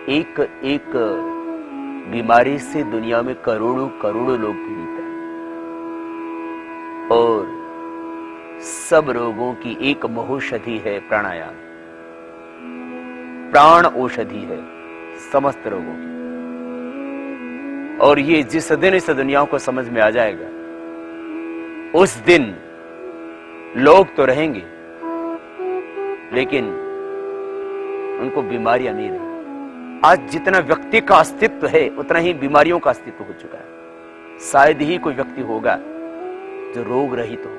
एक एक बीमारी से दुनिया में करोड़ों करोड़ों लोग पीड़ित हैं और सब रोगों की एक महौषधि है प्राणायाम। प्राण औषधि है समस्त रोगों की। और ये जिस दिन इस दुनिया को समझ में आ जाएगा उस दिन लोग तो रहेंगे लेकिन उनको बीमारियां नहीं रहेंगी। आज जितना व्यक्ति का अस्तित्व है उतना ही बीमारियों का अस्तित्व हो चुका है। शायद ही कोई व्यक्ति होगा जो रोग रहित हो।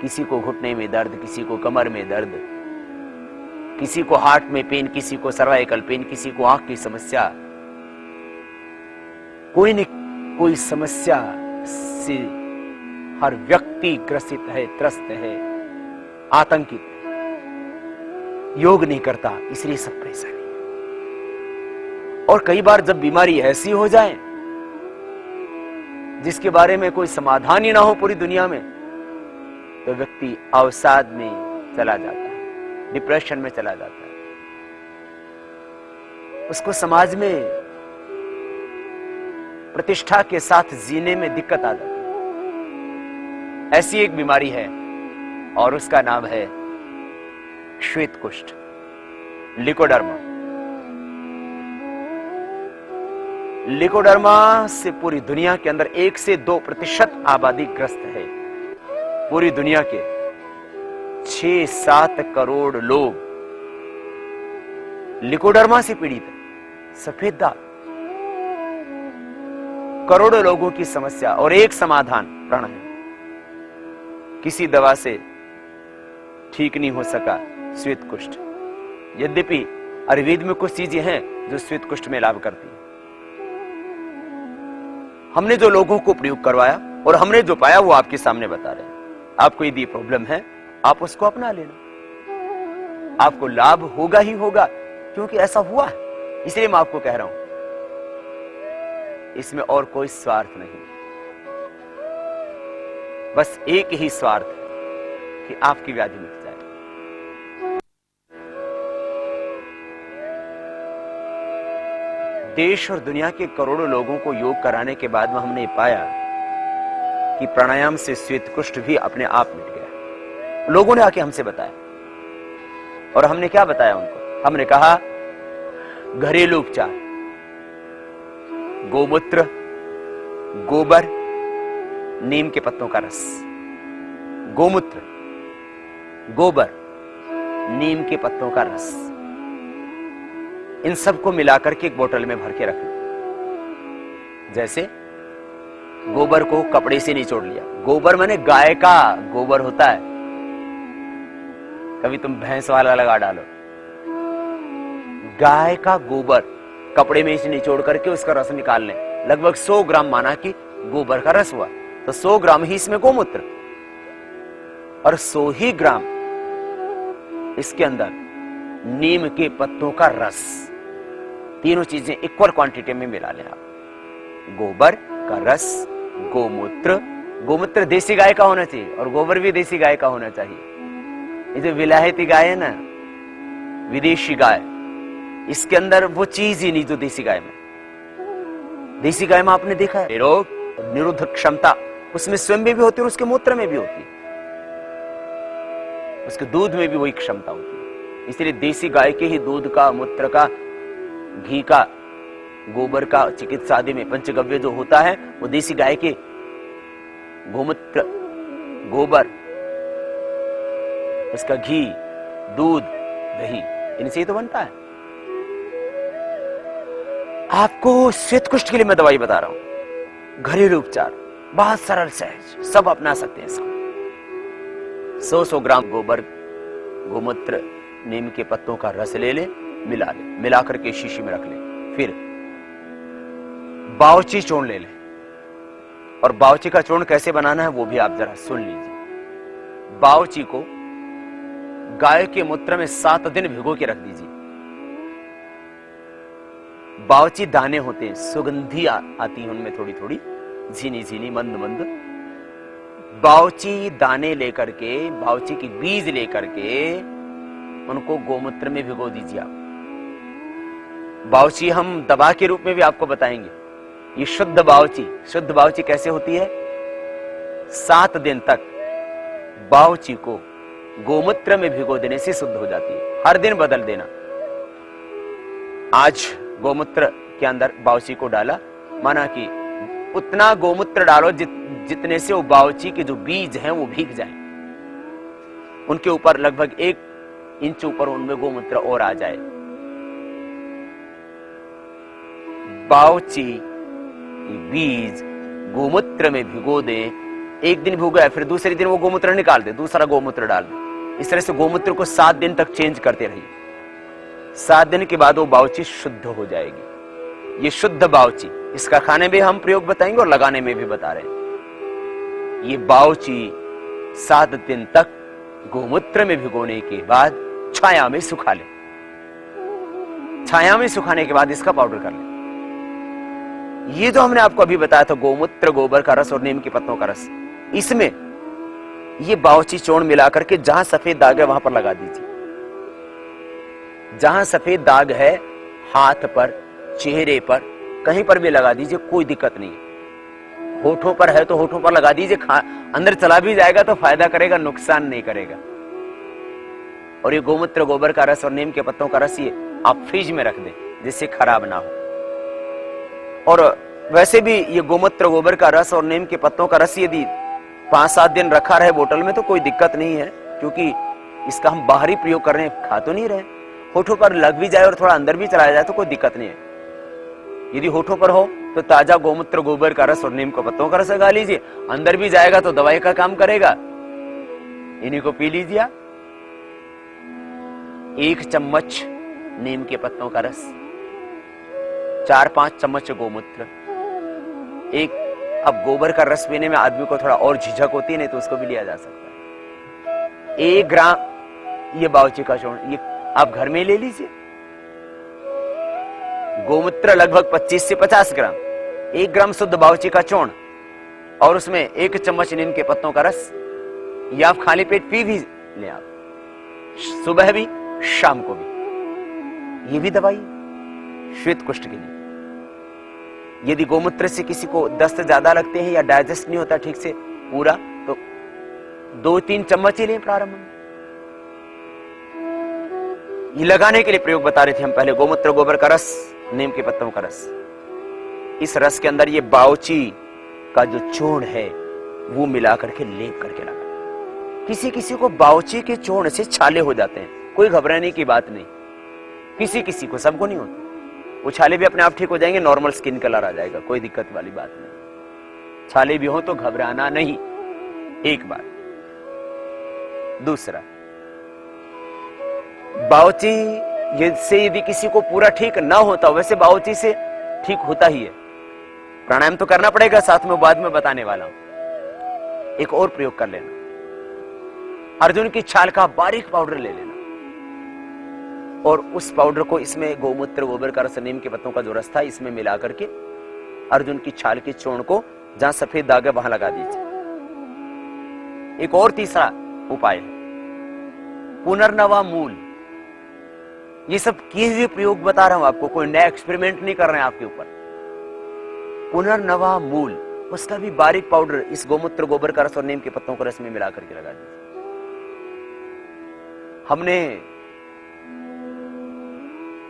किसी को घुटने में दर्द, किसी को कमर में दर्द, किसी को हार्ट में पेन, किसी को सर्वाइकल पेन, किसी को आंख की समस्या। कोई न कोई समस्या से हर व्यक्ति ग्रसित है, त्रस्त है, आतंकित है। योग नहीं करता इसलिए सब परेशानी है। और कई बार जब बीमारी ऐसी हो जाए जिसके बारे में कोई समाधान ही ना हो पूरी दुनिया में, तो व्यक्ति अवसाद में चला जाता है, डिप्रेशन में चला जाता है। उसको समाज में प्रतिष्ठा के साथ जीने में दिक्कत आ जाती है। ऐसी एक बीमारी है और उसका नाम है श्वेत कुष्ठ, लिकोडर्मा। लिकोडर्मा से पूरी दुनिया के अंदर 1 से 2% आबादी ग्रस्त है। पूरी दुनिया के 6-7 करोड़ लोग लिकोडर्मा से पीड़ित है। सफेद दाग, करोड़ों लोगों की समस्या और एक समाधान प्राणायाम। किसी दवा से ठीक नहीं हो सका श्वेत कुष्ठ। यद्यपि आयुर्वेद में कुछ चीजें हैं जो श्वेत कुष्ठ में लाभ करती हैं। हमने जो लोगों को प्रयोग करवाया और हमने जो पाया वो आपके सामने बता रहे हैं। आपको यदि प्रॉब्लम है आप उसको अपना लेना, आपको लाभ होगा ही होगा, क्योंकि ऐसा हुआ है। इसलिए मैं आपको कह रहा हूं, इसमें और कोई स्वार्थ नहीं, बस एक ही स्वार्थ है कि आपकी व्याधि मिट जाए। देश और दुनिया के करोड़ों लोगों को योग कराने के बाद में हमने पाया कि प्राणायाम से श्वेत कुष्ठ भी अपने आप मिट गया। लोगों ने आके हमसे बताया और हमने क्या बताया उनको? हमने कहा घरेलू उपचार, गोमूत्र, गोबर, नीम के पत्तों का रस। गोमूत्र, गोबर, नीम के पत्तों का रस, इन सबको मिलाकर के एक बोतल में भर के रख लो। जैसे गोबर को कपड़े से निचोड़ लिया। गोबर माने गाय का गोबर होता है, कभी तुम भैंस वाला लगा डालो। गाय का गोबर कपड़े में से निचोड़ करके उसका रस निकाल लें। लगभग 100 ग्राम माना कि गोबर का रस हुआ, तो 100 ग्राम ही इसमें गोमूत्र और 100 ही ग्राम इसके अंदर नीम के पत्तों का रस। तीनों चीजें इक्वल क्वांटिटी में मिला लें आप। गोबर का रस, गोमूत्र, गोमूत्र देसी गाय का होना चाहिए और गोबर भी देसी गाय का होना चाहिए। ये जो विलायती गाय है ना, विदेशी गाय, इसके अंदर वो चीज ही नहीं जो देसी गाय में। देसी गाय में आपने देखा है रोग निरोधक क्षमता उसमें स्वयं में भी होती है और उसके मूत्र में भी होती है, उसके दूध में भी वही क्षमता होती है। इसलिए देसी गाय के ही दूध का, मूत्र का, घी का, गोबर का चिकित्सा आदि में पंचगव्य जो होता है वो देसी गाय के गोमूत्र, गोबर, उसका घी, दूध, दही, इनसे ही तो बनता है। आपको श्वेत कुष्ठ के लिए मैं दवाई बता रहा हूं, घरेलू उपचार, बहुत सरल सहज, सब अपना सकते हैं इसको। 100 ग्राम गोबर, गोमूत्र, नीम के पत्तों का रस ले ले, मिला करके शीशी में रख ले। फिर बावची चूर्ण ले ले, और बावची का चूर्ण कैसे बनाना है वो भी आप जरा सुन लीजिए। बावची को गाय के मूत्र में 7 दिन भिगो के रख दीजिए। बावची दाने होते हैं, सुगंधी आती है उनमें, थोड़ी थोड़ी झीनी झीनी, मंद मंद। बावची दाने लेकर के, बावची की बीज लेकर के उनको गोमूत्र में भिगो दीजिए आप। बावची हम दवा के रूप में भी आपको बताएंगे। ये शुद्ध बावची कैसे होती है? 7 दिन तक बावची को गोमूत्र में भिगो देने से शुद्ध हो जाती है। हर दिन बदल देना। आज गोमूत्र के अंदर बावची को डाला, माना कि उतना गोमूत्र डालो जितने से वो बावची के जो बीज हैं वो भीग जाएं। उनके ऊपर लगभग 1 इंच ऊपर उनमें गोमूत्र और आ जाए। बावची बीज गोमूत्र में भिगो दे। एक दिन भिगोया, फिर दूसरे दिन वो गोमूत्र निकाल दे, दूसरा गोमूत्र डाल दे। इस तरह से गोमूत्र को 7 दिन तक चेंज करते रहिए। 7 दिन के बाद वो बावची शुद्ध हो जाएगी। ये शुद्ध बावची, इसका खाने में हम प्रयोग बताएंगे और लगाने में भी बता रहे हैं। ये बावची 7 दिन तक गोमूत्र में भिगोने के बाद छाया में सुखा ले। छाया में सुखाने के बाद इसका पाउडर कर ले। ये जो हमने आपको अभी बताया था, गोमूत्र, गोबर का रस और नीम के पत्तों का रस, इसमें ये बावची चूर्ण मिलाकर के जहां सफेद दाग है वहां पर लगा दीजिए। जहां सफेद दाग है, हाथ पर, चेहरे पर, कहीं पर भी लगा दीजिए, कोई दिक्कत नहीं है। होठों पर है तो होठों पर लगा दीजिए। अंदर चला भी जाएगा तो फायदा करेगा, नुकसान नहीं करेगा। और ये गोमूत्र, गोबर का रस और नीम के पत्तों का रस ये आप फ्रिज में रख दें जिससे खराब ना हो। और वैसे भी ये गोमूत्र, गोबर का रस और नीम के पत्तों का रस यदि 5-7 दिन रखा रहे बोतल में तो कोई दिक्कत नहीं है, क्योंकि इसका हम बाहरी प्रयोग कर रहे हैं, खा तो नहीं रहे। होठों पर लग भी जाए और थोड़ा अंदर भी चला जाए तो कोई दिक्कत नहीं है। यदि होठों पर हो तो ताजा गोमूत्र, गोबर का रस और नीम के पत्तों का रस लगा लीजिए। अंदर भी जाएगा तो दवाई का काम करेगा। इन्हीं को पी लीजिए। 1 चम्मच नीम के पत्तों का रस, 4-5 चम्मच गोमूत्र। अब गोबर का रस पीने में आदमी को थोड़ा और झिझक होती है, नहीं तो उसको भी लिया जा सकता है। 1 ग्राम ये बावची का चूर्ण, ये आप घर में ले लीजिए। गोमूत्र लगभग 25 से 50 ग्राम, 1 ग्राम शुद्ध बावची का चूर्ण और उसमें 1 चम्मच नीम के पत्तों का रस। ये आप खाली पेट पी भी लें, आप सुबह भी शाम को भी। ये भी दवाई श्वेत कुष्ठ के लिए। यदि गोमूत्र से किसी को दस्त ज्यादा लगते हैं या डाइजेस्ट नहीं होता ठीक से पूरा, तो 2-3 चम्मच ही लें प्रारंभ में। ये लगाने के लिए प्रयोग बता रहे थे हम पहले। गोमूत्र, गोबर का रस, नीम के पत्तों का रस। इस रस के अंदर ये बावची का जो चूर्ण है वो मिला करके लेप करके लगा। किसी किसी को बावची के चूर्ण से छाले हो जाते हैं, कोई घबराने की बात नहीं। किसी किसी को, सबको नहीं होती। वो छाले भी अपने आप ठीक हो जाएंगे, नॉर्मल स्किन कलर आ जाएगा, कोई दिक्कत वाली बात नहीं। छाले भी हो तो घबराना नहीं, एक बात। दूसरा, बावची से यदि किसी को पूरा ठीक ना होता, वैसे बावची से ठीक होता ही है। प्राणायाम तो करना पड़ेगा, साथ में बाद में बताने वाला हूं। एक और प्रयोग कर लेना, अर्जुन की छाल का बारीक पाउडर ले लेना और उस पाउडर को इसमें गोमूत्र, गोबर का रस, नीम के पत्तों का जो रस था इसमें मिला करके अर्जुन की छाल के चूर्ण को जहां सफेद दाग है वहां लगा दीजिए। एक और तीसरा उपाय है पुनर्नवा मूल। ये सब किए हुए प्रयोग बता रहा हूं आपको, कोई नया एक्सपेरिमेंट नहीं कर रहे हैं आपके ऊपर। पुनर्नवा मूल, उसका भी बारीक पाउडर इस गोमूत्र, गोबर का रस और नीम के पत्तों के रस में मिला करके लगा दीजिए। हमने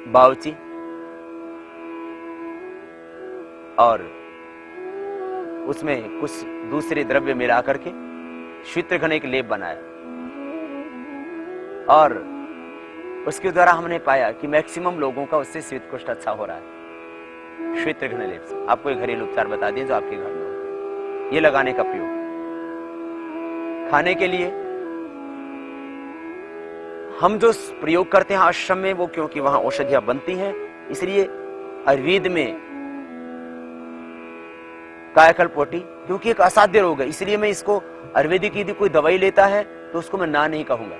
बावची और उसमें कुछ दूसरे द्रव्य मिला करके श्वेतघन का लेप बनाया और उसके द्वारा हमने पाया कि मैक्सिमम लोगों का उससे श्वेत कुष्ठ अच्छा हो रहा है। श्वेतघन लेप से आपको एक घरेलू उपचार बता दें जो आपके घर में हो। ये लगाने का प्रयोग खाने के लिए हम जो प्रयोग करते हैं आश्रम में, वो क्योंकि वहां औषधियां बनती हैं, इसलिए आयुर्वेद में कायाकल्पोटी क्योंकि एक असाध्य रोग है, इसलिए मैं इसको आयुर्वेदिक यदि कोई दवाई लेता है तो उसको मैं ना नहीं कहूंगा।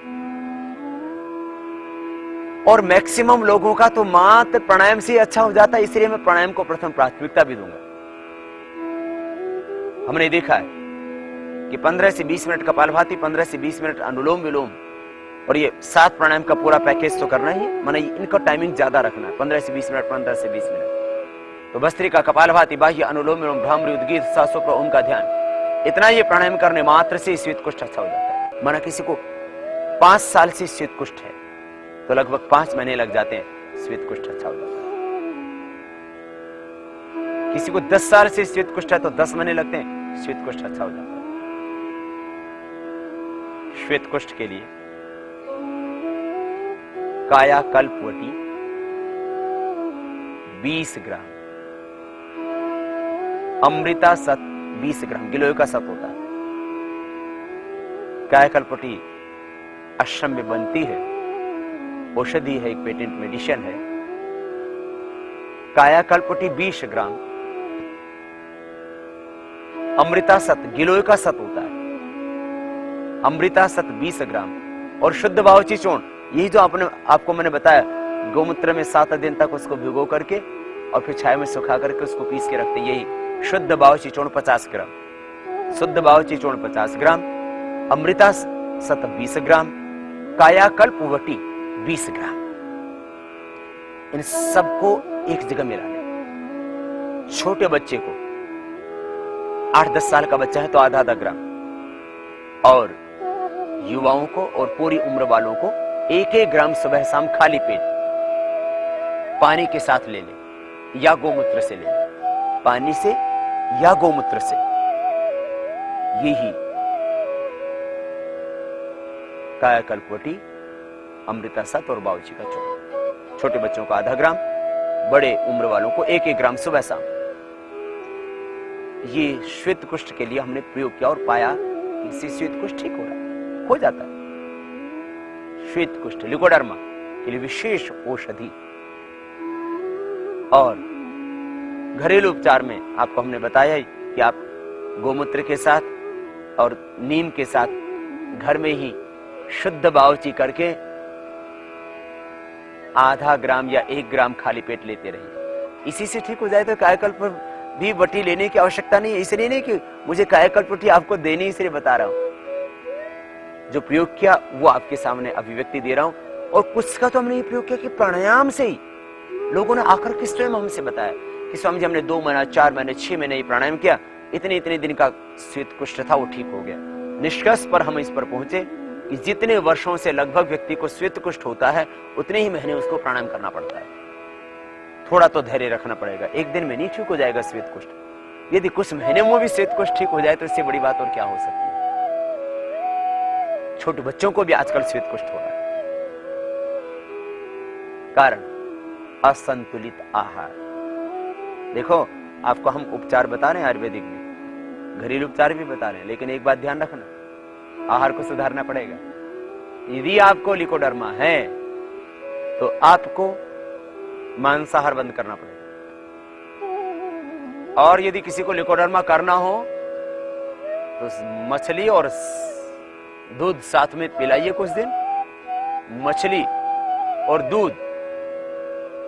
और मैक्सिमम लोगों का तो मात्र प्राणायाम से अच्छा हो जाता है, इसलिए मैं प्राणायाम को प्रथम प्राथमिकता भी दूंगा। हमने देखा है कि 15 से 20 मिनट कपालभाति, 15 से 20 मिनट अनुलोम विलोम और ये 7 प्राणायाम का पूरा पैकेज तो करना ही है, माना इनका टाइमिंग ज्यादा रखना है, 15 से 20 मिनट, 15 से 20 मिनट। तो भस्त्रिका, कपालभाति, बाह्य, अनुलोम विलोम, भ्रामरी, उद्गीत, सांसों पर ओम का ध्यान, इतना ये प्राणायाम करने मात्र से श्वेत कुष्ठ अच्छा हो जाता है। माना किसी को 5 साल से श्वेत कुष्ठ है तो लगभग 5 महीने लग जाते हैं, श्वेत कुष्ठ अच्छा हो जाता है। किसी को 10 साल से श्वेत कुष्ठ है तो 10 महीने लगते हैं, श्वेत कुष्ठ अच्छा हो जाता है। श्वेत कुष्ठ के लिए कायाकल्पवटी 20 ग्राम, अमृता सत 20 ग्राम, गिलोय का सत होता है। कायाकल्पवटी आश्रम में बनती है, औषधि है, एक पेटेंट मेडिसिन है। कायाकल्पवटी 20 ग्राम, अमृता सत गिलोय का सत होता है, अमृता सत 20 ग्राम, और शुद्ध बावची चूर्ण, यही जो आपको मैंने बताया, गोमूत्र में 7 दिन तक उसको भिगो करके और फिर छाया में सुखा करके उसको पीस के रखते, यही शुद्ध बावची चूर्ण 50 ग्राम, शुद्ध बावची चूर्ण 50 ग्राम, अमृता सत 20 ग्राम, कायाकल्पवटी 20 ग्राम। इन सबको एक जगह मिला लें। छोटे बच्चे को 8-10 साल का बच्चा है तो आधा ग्राम, और युवाओं को और पूरी उम्र वालों को 1-1 ग्राम सुबह शाम खाली पेट पानी के साथ ले लें या गोमूत्र से ले लें, पानी से या गोमूत्र से। यही कायाकल्पवटी, अमृता सत और बावची का चूर्ण। छोटे बच्चों को आधा ग्राम, बड़े उम्र वालों को 1-1 ग्राम सुबह शाम। ये श्वेत कुष्ठ के लिए हमने प्रयोग किया और पाया कि इससे श्वेत कुष्ठ ठीक हो रहा है, हो जाता है। श्वेत कुष्ठ लिकोडर्मा के लिए विशेष औषधि। और घरेलू उपचार में आपको हमने बताया ही कि आप गोमूत्र के साथ और नीम के साथ घर में ही शुद्ध बावची करके आधा ग्राम या 1 ग्राम खाली पेट लेते रहिए। इसी से ठीक हो जाए तो कायाकल्प भी वटी लेने की आवश्यकता नहीं है। इसलिए नहीं कि मुझे कायाकल्प वटी आपको देनी, इसलिए बता रहा हूं। जो प्रयोग किया वो आपके सामने अभिव्यक्ति दे रहा हूं। और कुछ का तो हमने ये प्रयोग किया कि प्राणायाम से ही लोगों ने आकर के स्वयं हमसे बताया कि स्वामी जी हमने 2 महीना, 4 महीने, 6 महीने ये प्राणायाम किया, इतने दिन का श्वेत कुष्ठ था वो ठीक हो गया। निष्कर्ष पर हम इस पर पहुंचे कि जितने वर्षों से लगभग व्यक्ति को श्वेत कुष्ठ होता है उतने ही महीने उसको प्राणायाम करना पड़ता है। थोड़ा तो धैर्य रखना पड़ेगा, एक दिन में नहीं ठीक हो जाएगा श्वेत कुष्ठ। यदि कुछ महीने में भी श्वेत कुष्ठ ठीक हो जाए तो इससे बड़ी बात और क्या हो सकती है। छोटे बच्चों को भी आजकल श्वेत कुष्ठ हो रहा है, कारण असंतुलित आहार। देखो आपको हम उपचार बता रहे हैं आयुर्वेदिक में, घरेलू उपचार भी बता रहे हैं, लेकिन एक बात ध्यान रखना, आहार को सुधारना पड़ेगा। यदि आपको लिकोडर्मा है तो आपको मांसाहार बंद करना पड़ेगा, और यदि किसी को लिकोडर्मा करना हो तो मछली और दूध साथ में पिलाइए कुछ दिन। मछली और दूध,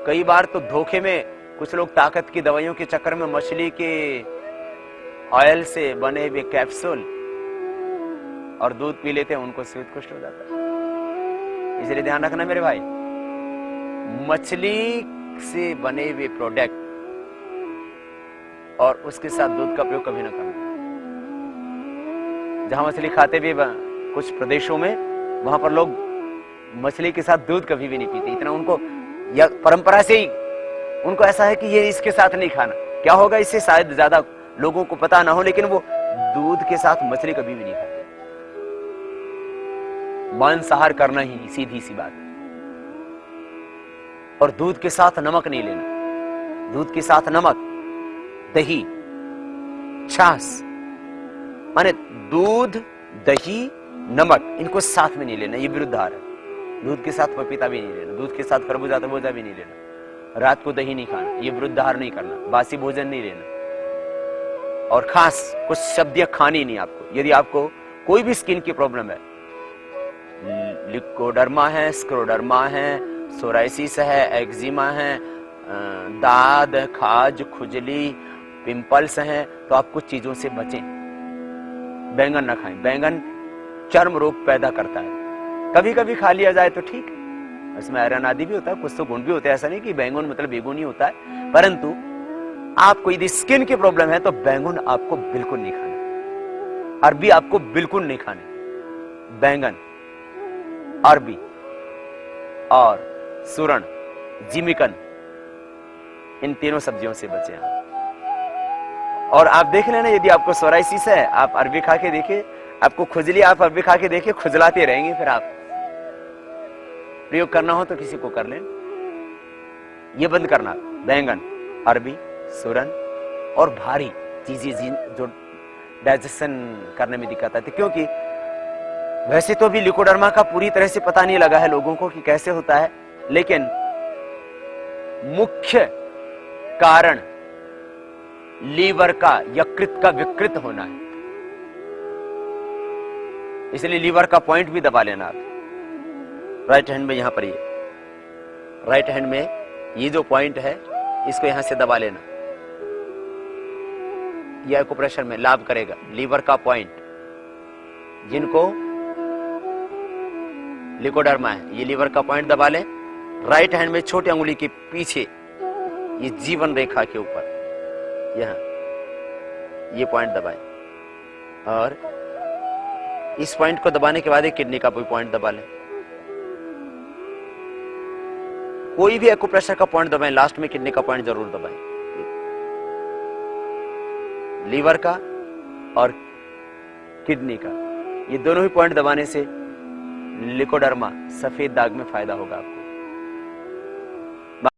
कई बार तो धोखे में कुछ लोग ताकत की दवाइयों के चक्कर में मछली के ऑयल से बने हुए कैप्सूल और दूध पी लेते हैं, उनको श्वेत कुष्ठ हो जाता है। इसलिए ध्यान रखना मेरे भाई, मछली से बने हुए प्रोडक्ट और उसके साथ दूध का प्रयोग कभी ना करना। जहां मछली खाते भी कुछ प्रदेशों में, वहां पर लोग मछली के साथ दूध कभी भी नहीं पीते। इतना उनको या परंपरा से ही उनको ऐसा है कि ये इसके साथ नहीं खाना। क्या होगा इससे शायद ज्यादा लोगों को पता ना हो, लेकिन वो दूध के साथ मछली कभी भी नहीं खाते। मांसाहार करना ही सीधी सी बात है। और दूध के साथ नमक नहीं लेना। दूध के साथ नमक, दही, छाछ, माने दूध, दही, नमक, इनको साथ में नहीं लेना, ये विरुद्ध आहार है। दूध के साथ पपीता भी नहीं लेना, दूध के साथ खरबूजा तरबूजा भी नहीं लेना, रात को दही नहीं खाना, ये विरुद्ध आहार नहीं करना, बासी भोजन नहीं लेना, और खास कुछ सब्जियां खानी नहीं आपको। यदि आपको कोई भी स्किन की प्रॉब्लम है, लिकोडर्मा है, स्क्रोडर्मा है, सोराइसिस है, एक्जिमा है, दाद, खाज, खुजली, पिंपल्स हैं, तो आप कुछ चीजों से बचें। बैंगन न खाएं, बैंगन चर्म रोग पैदा करता है। कभी कभी खा लिया जाए तो ठीक है, इसमें आयरन आदि भी होता है, कुछ तो गुण भी होते हैं, ऐसा नहीं कि बैंगन मतलब बेगुन ही होता है। परंतु आपको यदि स्किन की प्रॉब्लम है तो बैंगन आपको बिल्कुल नहीं खाना, अरबी आपको बिल्कुल नहीं खाने। बैंगन, अरबी और सूरण, जिमिकन, इन तीनों सब्जियों से बचे हैं। और आप देख लेना, यदि आपको सोराइसिस है, आप अरबी खा के देखिए, आपको खुजली, आप अरबी खा के देखिए, खुजलाते रहेंगे। फिर आप प्रयोग करना हो तो किसी को कर लें, ये बंद करना। बैंगन, अरबी, सूरन और भारी चीजें जो डाइजेशन करने में दिक्कत आती, क्योंकि वैसे तो अभी लिकोडर्मा का पूरी तरह से पता नहीं लगा है लोगों को कि कैसे होता है, लेकिन मुख्य कारण लीवर का यकृत का विकृत होना है। इसलिए लीवर का पॉइंट भी दबा लेना आप राइट हैंड में, यहां पर ये राइट हैंड में ये जो पॉइंट है इसको यहां से दबा लेना, यह एक्यूप्रेशर में लाभ करेगा। लीवर का पॉइंट, जिनको लिकोडर्मा है, ये लीवर का पॉइंट दबा लें। राइट हैंड में छोटी अंगुली के पीछे, ये जीवन रेखा के ऊपर, यहां ये पॉइंट दबाएं, और इस पॉइंट को दबाने के बाद एक किडनी का भी पॉइंट दबा लें। कोई भी एक्यूप्रेशर का पॉइंट दबाएं, लास्ट में किडनी का पॉइंट जरूर दबाएं। लीवर का और किडनी का, ये दोनों ही पॉइंट दबाने से लिकोडर्मा, सफेद दाग में फायदा होगा आपको।